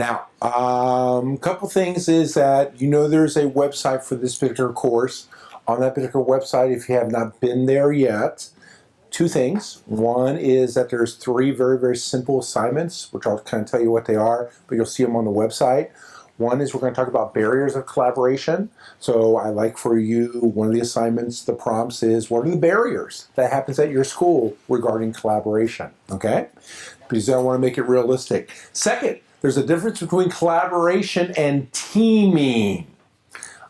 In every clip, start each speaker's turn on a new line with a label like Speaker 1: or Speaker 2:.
Speaker 1: Now, couple things is that there's a website for this particular course. On that particular website, if you have not been there yet, two things. One is that there's 3 very, very simple assignments, which I'll kind of tell you what they are, but you'll see them on the website. One is we're going to talk about barriers of collaboration. So I like for you, one of the assignments, the prompts is, what are the barriers that happens at your school regarding collaboration, okay? Because I want to make it realistic. Second, there's a difference between collaboration and teaming.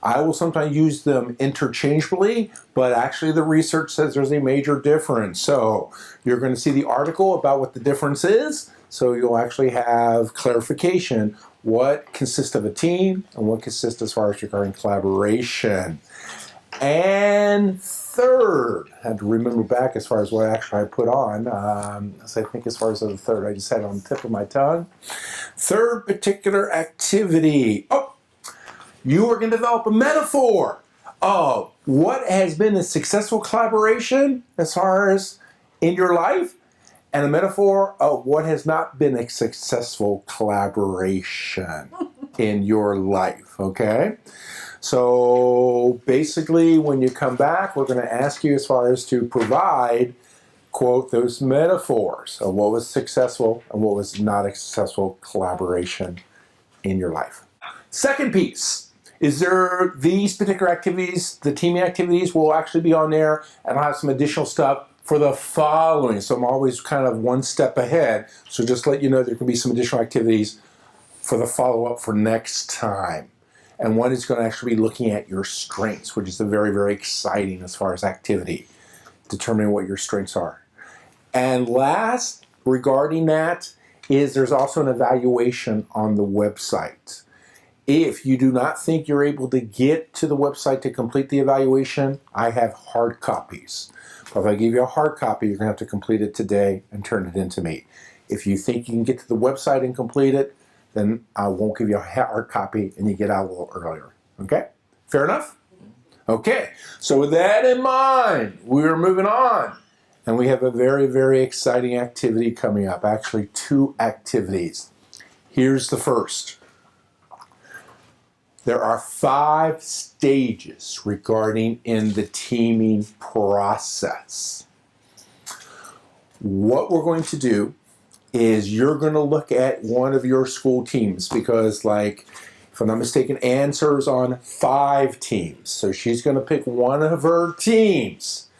Speaker 1: I will sometimes use them interchangeably, but actually the research says there's a major difference. So you're going to see the article about what the difference is, so you'll actually have clarification what consists of a team and what consists as far as regarding collaboration. And third, I had to remember back as far as what actually I put on. So I think as far as the third, I just had it on the tip of my tongue. Third particular activity. You are going to develop a metaphor of what has been a successful collaboration as far as in your life, and a metaphor of what has not been a successful collaboration in your life, okay? So basically, when you come back, we're going to ask you as far as to provide, quote, those metaphors of what was successful and what was not a successful collaboration in your life. Second piece. Is there these particular activities, the teaming activities will actually be on there, and I'll have some additional stuff for the following. So I'm always kind of one step ahead. So just let you know there can be some additional activities for the follow-up for next time. And one is going to actually be looking at your strengths, which is very, very exciting as far as activity, determining what your strengths are. And last, regarding that, is there's also an evaluation on the website. If you do not think you're able to get to the website to complete the evaluation, I have hard copies. But if I give you a hard copy, you're going to have to complete it today and turn it in to me. If you think you can get to the website and complete it, then I won't give you a hard copy and you get out a little earlier. Okay? Fair enough? Okay. So with that in mind, we're moving on. And we have a very, very exciting activity coming up. Actually, 2 activities. Here's the first. There are 5 stages regarding in the teaming process. What we're going to do is you're going to look at one of your school teams because, like, if I'm not mistaken, Ann serves on 5 teams. So she's going to pick one of her teams.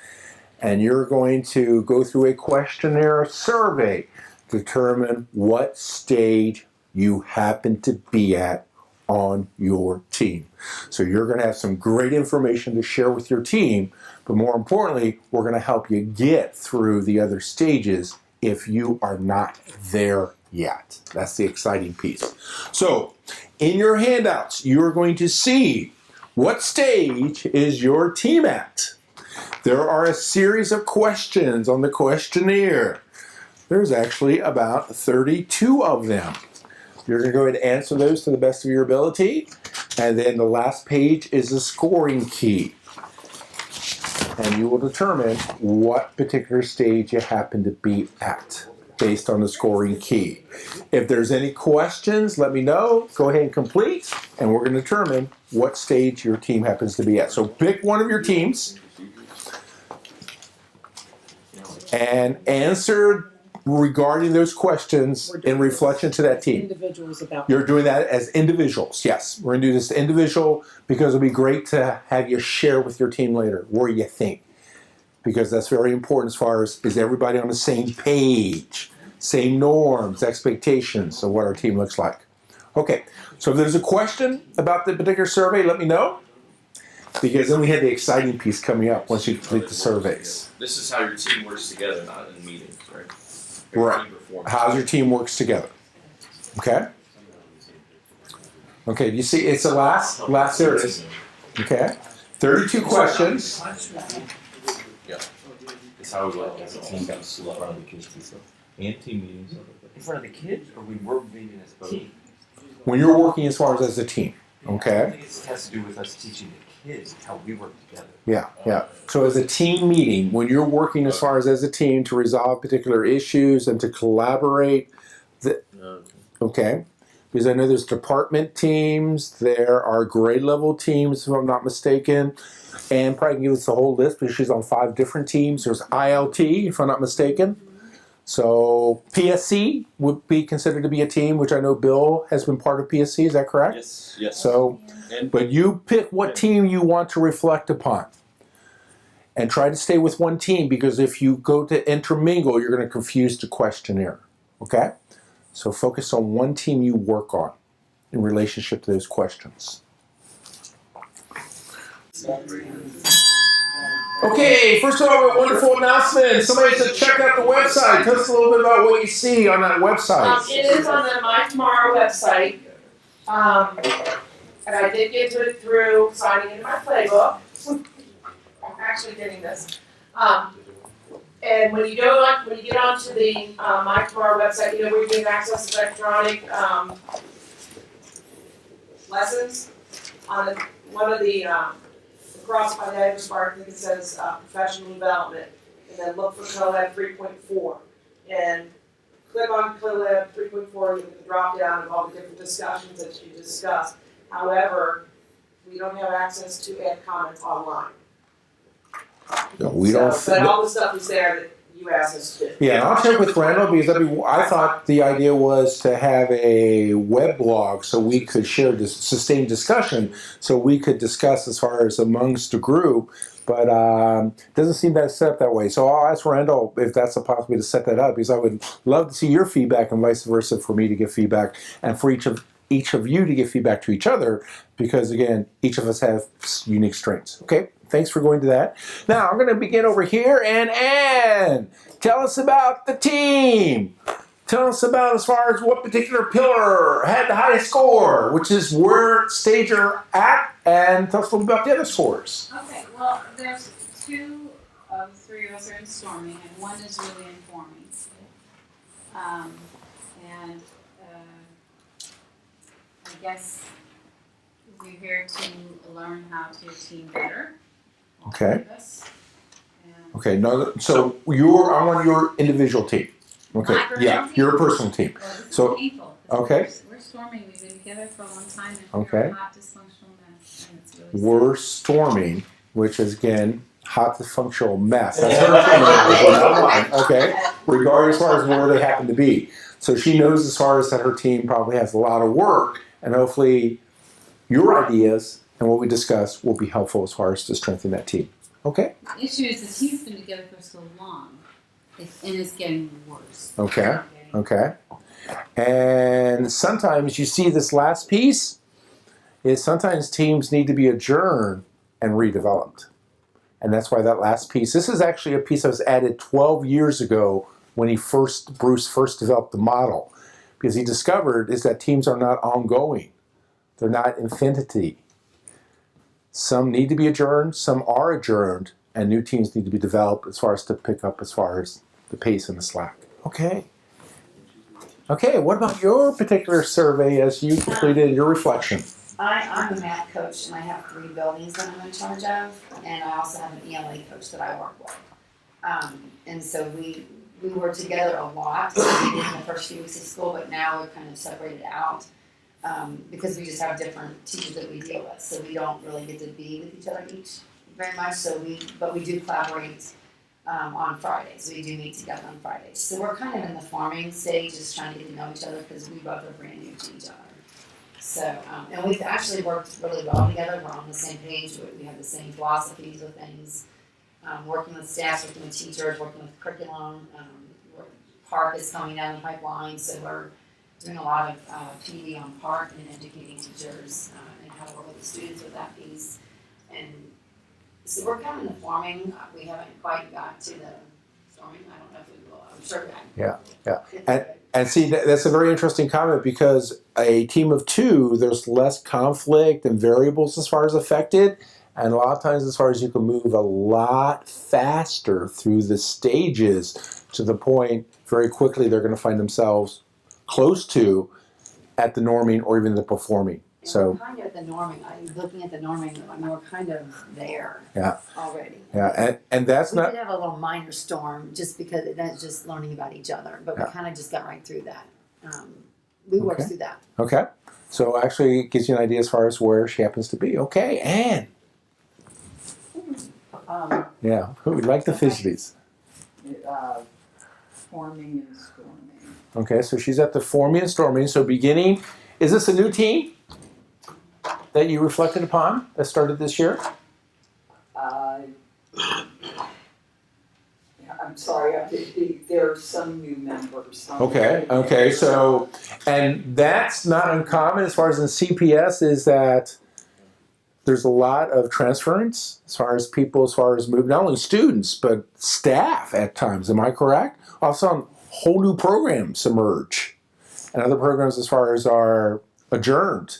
Speaker 1: And you're going to go through a questionnaire survey, determine what stage you happen to be at on your team. So you're going to have some great information to share with your team, but more importantly, we're going to help you get through the other stages if you are not there yet. That's the exciting piece. So in your handouts, you're going to see what stage is your team at. There are a series of questions on the questionnaire. There's actually about 32 of them. You're going to go ahead and answer those to the best of your ability. And then the last page is a scoring key. And you will determine what particular stage you happen to be at based on the scoring key. If there's any questions, let me know. Go ahead and complete. And we're going to determine what stage your team happens to be at. So pick one of your teams and answer regarding those questions in reflection to that team.
Speaker 2: Individuals about.
Speaker 1: You're doing that as individuals, yes. We're going to do this individual because it'll be great to have you share with your team later where you think. Because that's very important as far as is everybody on the same page, same norms, expectations of what our team looks like. Okay, so if there's a question about the particular survey, let me know. Because then we have the exciting piece coming up once you complete the surveys.
Speaker 3: This is how your team works together, not in meetings, right?
Speaker 1: Right. How your team works together. Okay? Okay, do you see it's the last there it is. Okay. 32 questions.
Speaker 3: Yeah. It's how we work as a team. In front of the kids and stuff. And team meetings.
Speaker 4: In front of the kids, or we work meeting as a team?
Speaker 1: When you're working as far as a team. Okay?
Speaker 4: I think it has to do with us teaching the kids how we work together.
Speaker 1: Yeah. So as a team meeting, when you're working as far as a team to resolve particular issues and to collaborate, okay. because I know there's department teams, there are grade level teams, if I'm not mistaken. Anne probably can give us the whole list because she's on 5 different teams. There's ILT, if I'm not mistaken. So PSC would be considered to be a team, which I know Bill has been part of PSC. Is that correct?
Speaker 3: Yes, yes.
Speaker 1: So,
Speaker 3: And
Speaker 1: but you pick what team you want to reflect upon. And try to stay with one team, because if you go to intermingle, you're going to confuse the questionnaire. Okay? So focus on one team you work on in relationship to those questions. Okay, first of all, a wonderful announcement. Somebody said check out the website. Tell us a little bit about what you see on that website.
Speaker 2: It is on the My Tomorrow website. And I did get to it through signing into my playbook. I'm actually getting this. And when you get onto the My Tomorrow website, you know where you can access electronic lessons. On one of the across by the address bar, I think it says professional development, and then look for CoLab 3.4, and click on CoLab 3.4. You get the drop down of all the different discussions that you discussed. However, we don't have access to add comments online.
Speaker 1: No, we don't.
Speaker 2: But all the stuff is there that you asked us to do.
Speaker 1: Yeah, I'll check with Randall, because I thought the idea was to have a web blog so we could share this sustained discussion, so we could discuss as far as amongst the group. But it doesn't seem that it's set up that way. So I'll ask Randall if that's a possibility to set that up, because I would love to see your feedback and vice versa, for me to give feedback and for each of you to give feedback to each other, because again, each of us have unique strengths. Okay, thanks for going to that. Now I'm going to begin over here, and Anne, tell us about the team. Tell us about as far as what particular pillar had the highest score, which is where stage you're at, and tell us a little about the other scores.
Speaker 5: Okay, well, there's 2 of 3 of us are in storming, and 1 is really informing. And I guess we're here to learn how to team better.
Speaker 1: Okay. Okay. No. So I want your individual team. Okay.
Speaker 5: My personal
Speaker 1: Yeah.
Speaker 5: team?
Speaker 1: Your personal team.
Speaker 5: Well, this
Speaker 1: So-
Speaker 5: is painful.
Speaker 1: okay.
Speaker 5: We're storming. We've been together for a long time, and
Speaker 1: Okay.
Speaker 5: we're a hot dysfunctional mess, and it's really
Speaker 1: We're storming, which is again hot dysfunctional mess. That's her terminology, not mine. Okay. Regardless as far as where they happen to be. So she knows as far as that her team probably has a lot of work, and hopefully your ideas and what we discuss will be helpful as far as to strengthen that team. Okay?
Speaker 5: The issue is the team's been together for so long, and it's getting worse.
Speaker 1: Okay. Okay. And sometimes you see this last piece is sometimes teams need to be adjourned and redeveloped. And that's why that last piece, this is actually a piece that was added 12 years ago when Bruce first developed the model. Because he discovered is that teams are not ongoing. They're not infinity. Some need to be adjourned, some are adjourned, and new teams need to be developed as far as to pick up as far as the pace and the slack. Okay. Okay, what about your particular survey as you completed your reflection?
Speaker 6: I'm a math coach, and I have 3 buildings that I'm in charge of, and I also have an ELA coach that I work with. And so we were together a lot in the first few weeks of school, but now we're kind of separated out because we just have different teachers that we deal with, so we don't really get to be with each other very much. But we do collaborate on Fridays. We do meet together on Fridays. So we're kind of in the forming stage, just trying to get to know each other because we both are brand new to each other. So, and we've actually worked really well together. We're on the same page. We have the same philosophies of things. Working with staff, working with teachers, working with curriculum. Park is coming down the pipeline, so we're doing a lot of PD on Park and educating teachers and how to work with the students with that piece. And so we're kind of in the forming. We haven't quite got to the storming. I don't know if we will. I'm sure
Speaker 1: Yeah. And see, that's a very interesting comment, because a team of 2, there's less conflict and variables as far as affected. And a lot of times as far as you can move a lot faster through the stages to the point very quickly they're going to find themselves close to at the norming or even the performing. So
Speaker 6: we're kind of at the norming. I'm looking at the norming, and we're kind of there already.
Speaker 1: Yeah, and that's
Speaker 6: we
Speaker 1: not...
Speaker 6: did have a little minor storm just because that's just learning about each other, but we kind of just got right through that. we work
Speaker 1: Okay.
Speaker 6: through that.
Speaker 1: Okay. So actually, it gives you an idea as far as where she happens to be. Okay, Anne. Yeah, who would like the fidgeties?
Speaker 7: Forming and storming.
Speaker 1: Okay, so she's at the forming and storming. So beginning, is this a new team that you reflected upon that started this year?
Speaker 7: I'm sorry, there are some new members.
Speaker 1: Okay, so, and that's not uncommon as far as in CPS is that there's a lot of transference as far as people, as far as move, not only students, but staff at times. Am I correct? Also, whole new programs emerge. And other programs as far as are adjourned.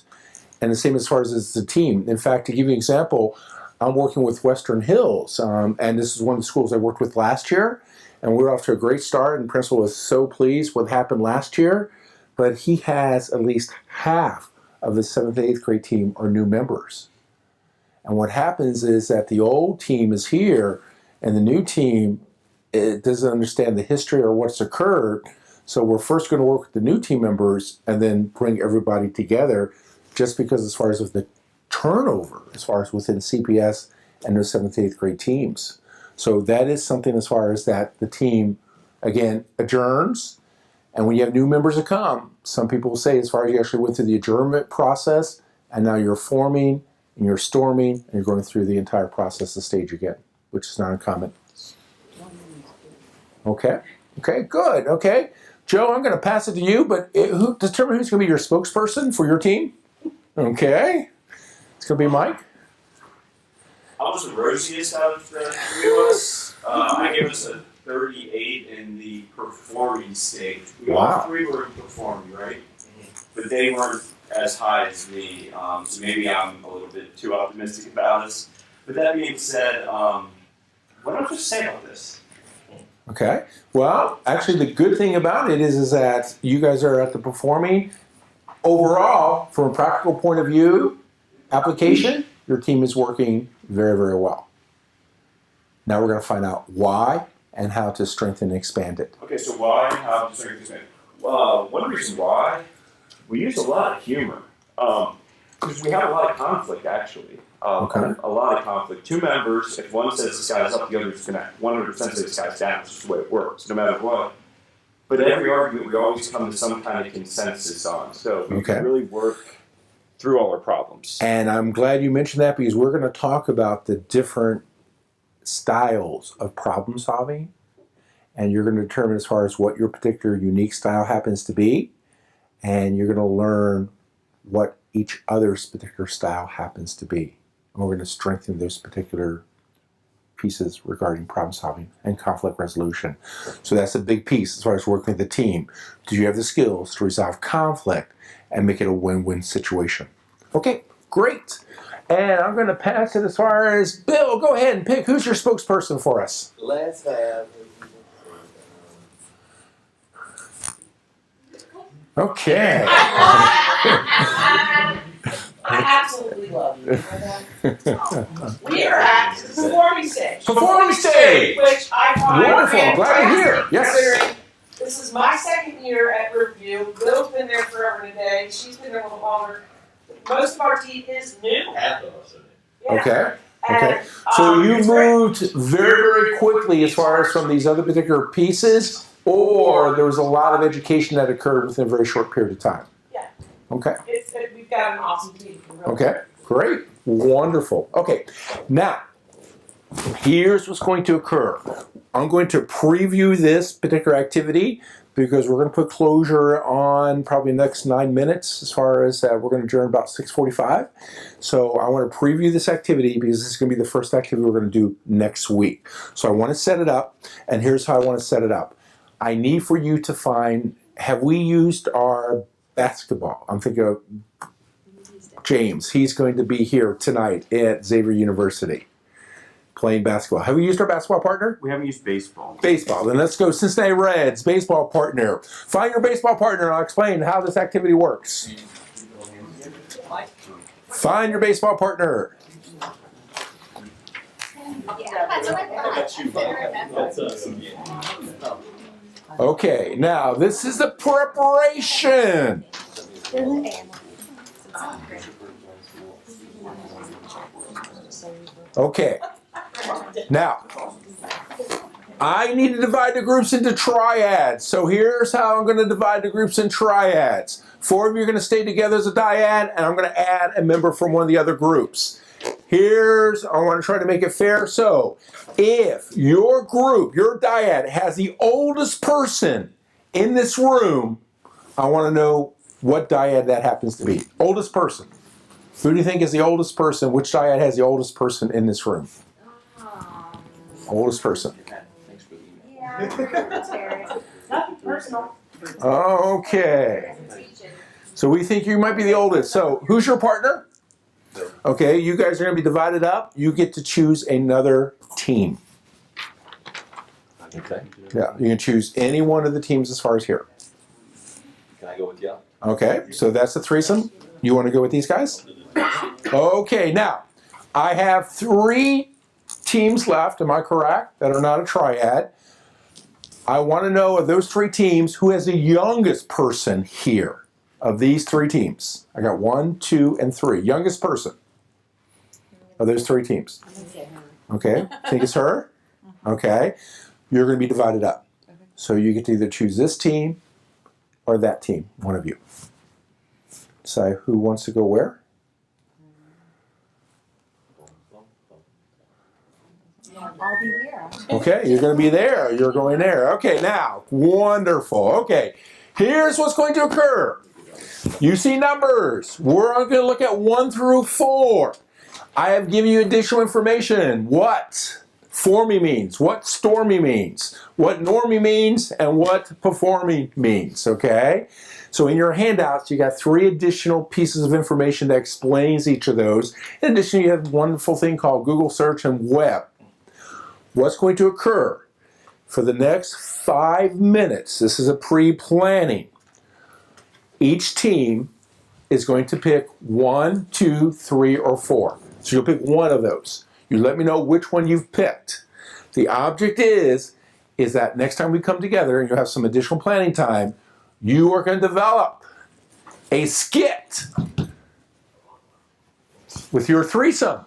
Speaker 1: And the same as far as the team. In fact, to give you an example, I'm working with Western Hills, and this is one of the schools I worked with last year, and we're off to a great start, and the principal was so pleased with what happened last year, but he has at least half of the 7th and 8th grade team are new members. And what happens is that the old team is here, and the new team doesn't understand the history or what's occurred, so we're first going to work with the new team members and then bring everybody together, just because as far as with the turnover, as far as within CPS and the 7th, 8th grade teams. So that is something as far as that the team, again, adjourns. And when you have new members that come, some people will say as far as you actually went through the adjournment process and now you're forming and you're storming and you're going through the entire process of stage again, which is not uncommon. Okay, good, okay. Joe, I'm going to pass it to you, but determine who's going to be your spokesperson for your team. Okay. It's going to be Mike.
Speaker 8: I was the rosiest out of the three of us. I gave us a 38 in the performing stage. We all three were performing, right? But they weren't as high as me, so maybe I'm a little bit too optimistic about us. But that being said, what do I just say about this?
Speaker 1: Okay. Well, actually, the good thing about it is that you guys are at the performing. Overall, from a practical point of view, application, your team is working very, very well. Now we're going to find out why and how to strengthen and expand it.
Speaker 8: Okay, so why? How to strengthen it? One reason why, we use a lot of humor. Because we have a lot of conflict, actually. A lot of conflict. Two members, if one says this guy's up, the other's going to 100% say this guy's down. It's just the way it works, no matter what. But every argument, we always come to some kind of consensus on. So we can really work through all our problems.
Speaker 1: And I'm glad you mentioned that because we're going to talk about the different styles of problem solving. And you're going to determine as far as what your particular unique style happens to be. And you're going to learn what each other's particular style happens to be. And we're going to strengthen those particular pieces regarding problem solving and conflict resolution. So that's a big piece as far as working with the team. Do you have the skills to resolve conflict and make it a win-win situation? Okay, great. And I'm going to pass it as far as Bill. Go ahead and pick. Who's your spokesperson for us?
Speaker 9: Let's have.
Speaker 1: Okay.
Speaker 2: I absolutely love you. We are at the performing stage.
Speaker 1: Performing stage!
Speaker 2: Which I find
Speaker 1: Wonderful. Glad to hear. Yes.
Speaker 2: considering this is my second year at Riverview. Bill's been there forever and a day. She's been there a little longer. Most of our team is new.
Speaker 9: Half of us.
Speaker 2: Yeah.
Speaker 1: Okay.
Speaker 2: And,
Speaker 1: Okay. So you
Speaker 2: it's great.
Speaker 1: moved very, very quickly as far as from these other particular pieces, or there was a lot of education that occurred within a very short period of time?
Speaker 2: Yeah.
Speaker 1: Okay.
Speaker 2: We've got an awesome team.
Speaker 1: Okay. Great. Wonderful. Okay. Now, here's what's going to occur. I'm going to preview this particular activity because we're going to put closure on probably the next 9 minutes as far as we're going to adjourn about 6:45. So I want to preview this activity because this is going to be the first activity we're going to do next week. So I want to set it up, and here's how I want to set it up. I need for you to find, have we used our basketball? I'm thinking of James. He's going to be here tonight at Xavier University playing basketball. Have we used our basketball partner?
Speaker 8: We haven't used baseball.
Speaker 1: Baseball. Then let's go Cincinnati Reds, baseball partner. Find your baseball partner and I'll explain how this activity works. Find your baseball partner. Okay, now this is the preparation. Okay. Now, I need to divide the groups into triads. So here's how I'm going to divide the groups in triads. 4 of you are going to stay together as a dyad, and I'm going to add a member from one of the other groups. I want to try to make it fair. So if your group, your dyad, has the oldest person in this room, I want to know what dyad that happens to be. Oldest person. Who do you think is the oldest person? Which dyad has the oldest person in this room? Oldest person.
Speaker 3: Thanks for the email.
Speaker 2: Nothing personal.
Speaker 1: Okay. So we think you might be the oldest. So who's your partner? Okay, you guys are going to be divided up. You get to choose another team.
Speaker 3: Okay.
Speaker 1: Yeah, you can choose any one of the teams as far as here.
Speaker 3: Can I go with you?
Speaker 1: Okay, so that's the threesome. You want to go with these guys? Okay, now, I have 3 teams left, am I correct, that are not a triad. I want to know of those 3 teams, who has the youngest person here of these 3 teams? I got 1, 2, and 3. Youngest person of those 3 teams. Okay, think it's her? Okay, you're going to be divided up. So you get to either choose this team or that team, one of you. Decide who wants to go where.
Speaker 6: I'll be here.
Speaker 1: Okay, you're going to be there. You're going there. Okay, now, wonderful. Okay, here's what's going to occur. You see numbers. We're going to look at 1 through 4. I have given you additional information. What forming means, what stormy means, what normie means, and what performing means, okay? So in your handouts, you got 3 additional pieces of information that explains each of those. In addition, you have a wonderful thing called Google search and web. What's going to occur for the next 5 minutes? This is a pre-planning. Each team is going to pick 1, 2, 3, or 4. So you'll pick one of those. You let me know which one you've picked. The object is that next time we come together and you have some additional planning time, you are going to develop a skit with your threesome,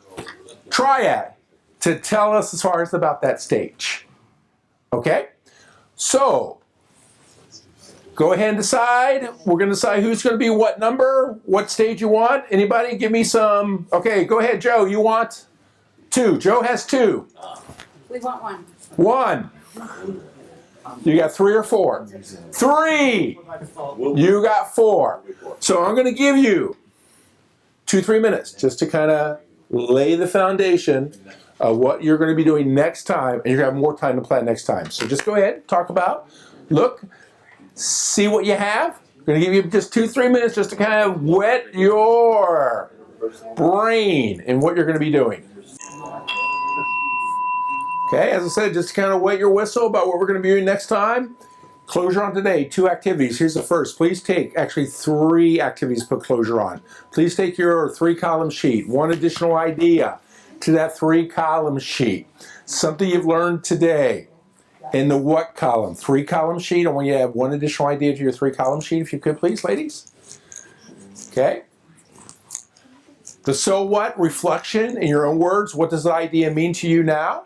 Speaker 1: triad, to tell us as far as about that stage. Okay? So, go ahead and decide. We're going to decide who's going to be what number, what stage you want. Anybody give me some. Okay, go ahead, Joe. You want 2. Joe has 2.
Speaker 5: We want 1.
Speaker 1: 1. You got 3 or 4? 3. You got 4. So I'm going to give you 2-3 minutes just to kind of lay the foundation of what you're going to be doing next time, and you're going to have more time to plan next time. So just go ahead, talk about, look, see what you have. I'm going to give you just 2-3 minutes just to kind of wet your brain in what you're going to be doing. Okay, as I said, just to kind of wet your whistle about what we're going to be doing next time. Closure on today, 2 activities. Here's the first. Please take, actually 3 activities to put closure on. Please take your 3-column sheet, 1 additional idea to that 3-column sheet. Something you've learned today. In the what column? 3-column sheet. I want you to have 1 additional idea to your 3-column sheet, if you could, please, ladies. Okay. The so what reflection in your own words. What does the idea mean to you now?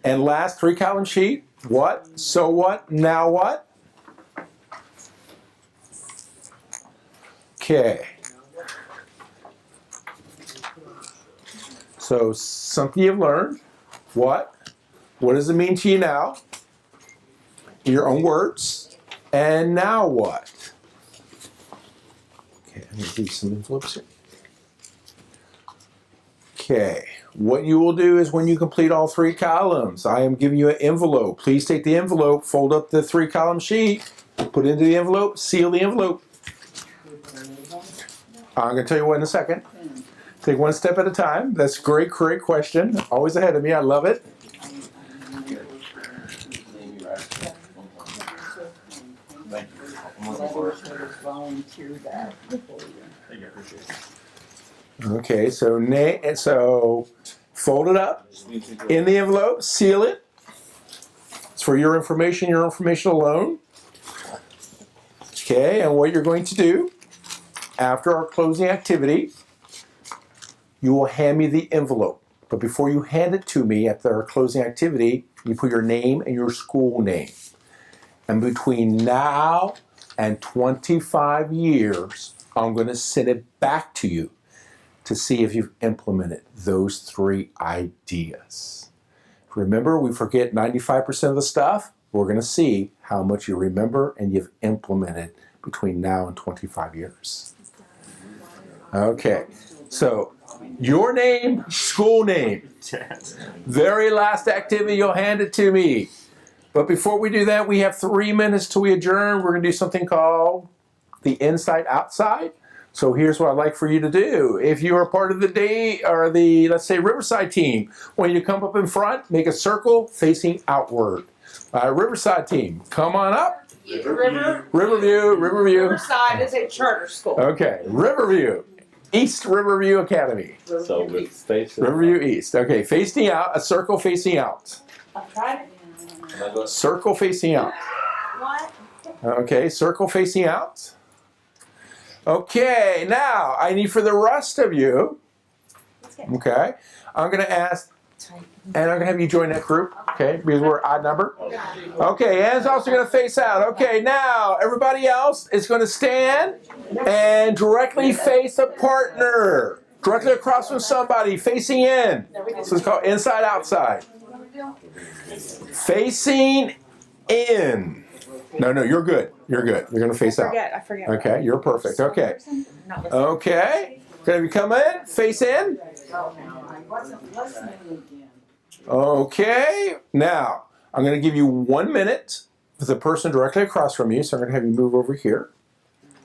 Speaker 1: And last 3-column sheet. What? So what? Now what? Okay. So something you've learned. What? What does it mean to you now? In your own words. And now what? Okay, I'm going to leave some envelopes here. Okay, what you will do is when you complete all 3 columns, I am giving you an envelope. Please take the envelope, fold up the 3-column sheet, put it into the envelope, seal the envelope. I'm going to tell you what in a second. Take 1 step at a time. That's a great question. Always ahead of me. I love it.
Speaker 7: Volunteer that before you.
Speaker 8: Thank you, I appreciate it.
Speaker 1: Okay, so fold it up in the envelope, seal it. It's for your information alone. Okay, and what you're going to do after our closing activity, you will hand me the envelope. But before you hand it to me at our closing activity, you put your name and your school name. And between now and 25 years, I'm going to send it back to you to see if you've implemented those 3 ideas. Remember, we forget 95% of the stuff. We're going to see how much you remember and you've implemented between now and 25 years. Okay, so your name, school name. Very last activity, you'll hand it to me. But before we do that, we have 3 minutes till we adjourn. We're going to do something called the inside outside. So here's what I'd like for you to do. If you are part of the day or the, let's say, Riverside team, when you come up in front, make a circle facing outward. Riverside team, come on up. Riverview.
Speaker 2: Riverside is a charter school.
Speaker 1: Okay, Riverview. East Riverview Academy.
Speaker 3: So with face.
Speaker 1: Riverview East. Okay, facing out, a circle facing out.
Speaker 2: I've tried it.
Speaker 1: Circle facing out.
Speaker 2: What?
Speaker 1: Okay, circle facing out. Okay, now I need for the rest of you, okay, I'm going to ask, and I'm going to have you join that group, okay, because we're odd number. Okay, Anne's also going to face out. Okay, now everybody else is going to stand and directly face a partner, directly across from somebody, facing in. So it's called inside outside. Facing in. No, you're good. You're good. You're going to face out.
Speaker 2: I forget.
Speaker 1: Okay, you're perfect. Okay. Okay. Can you come in? Face in? Okay. Now, I'm going to give you 1 minute with the person directly across from you, so I'm going to have you move over here.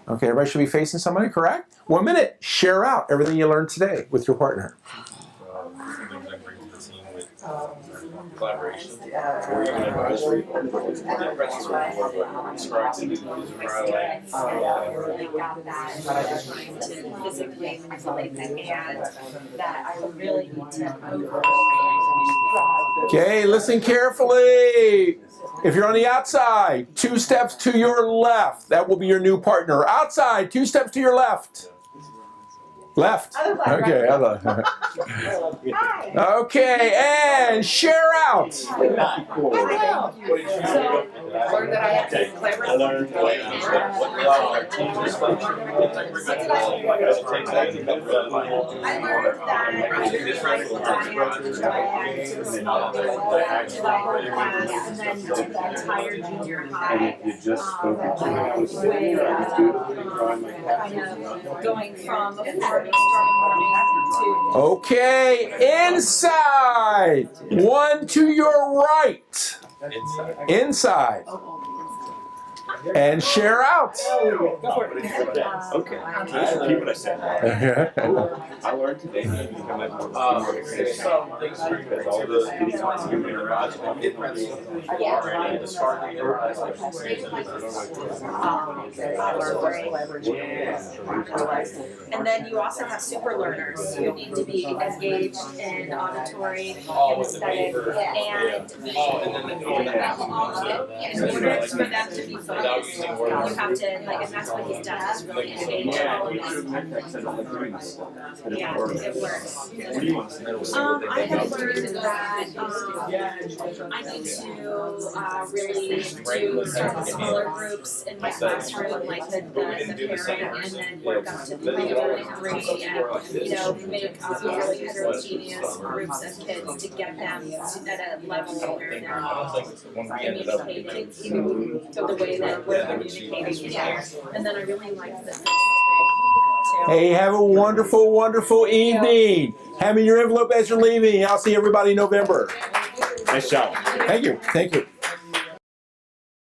Speaker 1: Okay, everybody should be facing somebody, correct? 1 minute. Share out everything you learned today with your partner.
Speaker 3: Collaboration, or even advisory, or
Speaker 9: physically manipulate the hand that I really need to
Speaker 1: Okay, listen carefully. If you're on the outside, 2 steps to your left. That will be your new partner. Outside, 2 steps to your left. Left. Okay, okay, and share out.
Speaker 9: learn that I have to be clever.
Speaker 3: I learned
Speaker 9: and then the entire junior high kind of going from before to
Speaker 1: Okay, inside. 1 to your right. Inside. And share out.
Speaker 8: Okay. Just repeat what I said. I learned today that you become a more organization. Because all those meetings you interact
Speaker 9: And then you also have super learners who need to be engaged in auditory and aesthetic and in order for them to be focused, you have to, like, and that's what he's done, is really engage all of this. Yeah, it works. I have learned that I need to really do certain smaller groups in my classroom, like the pairing, and then work up to 3 and 3, and make really heterogeneous groups of kids to get them at a level where they're communicating the way that we're communicating here. And then I really like this.
Speaker 1: Hey, have a wonderful, wonderful evening. Hand me your envelope as you're leaving. I'll see everybody in November.
Speaker 8: Nice job.
Speaker 1: Thank you. Thank you.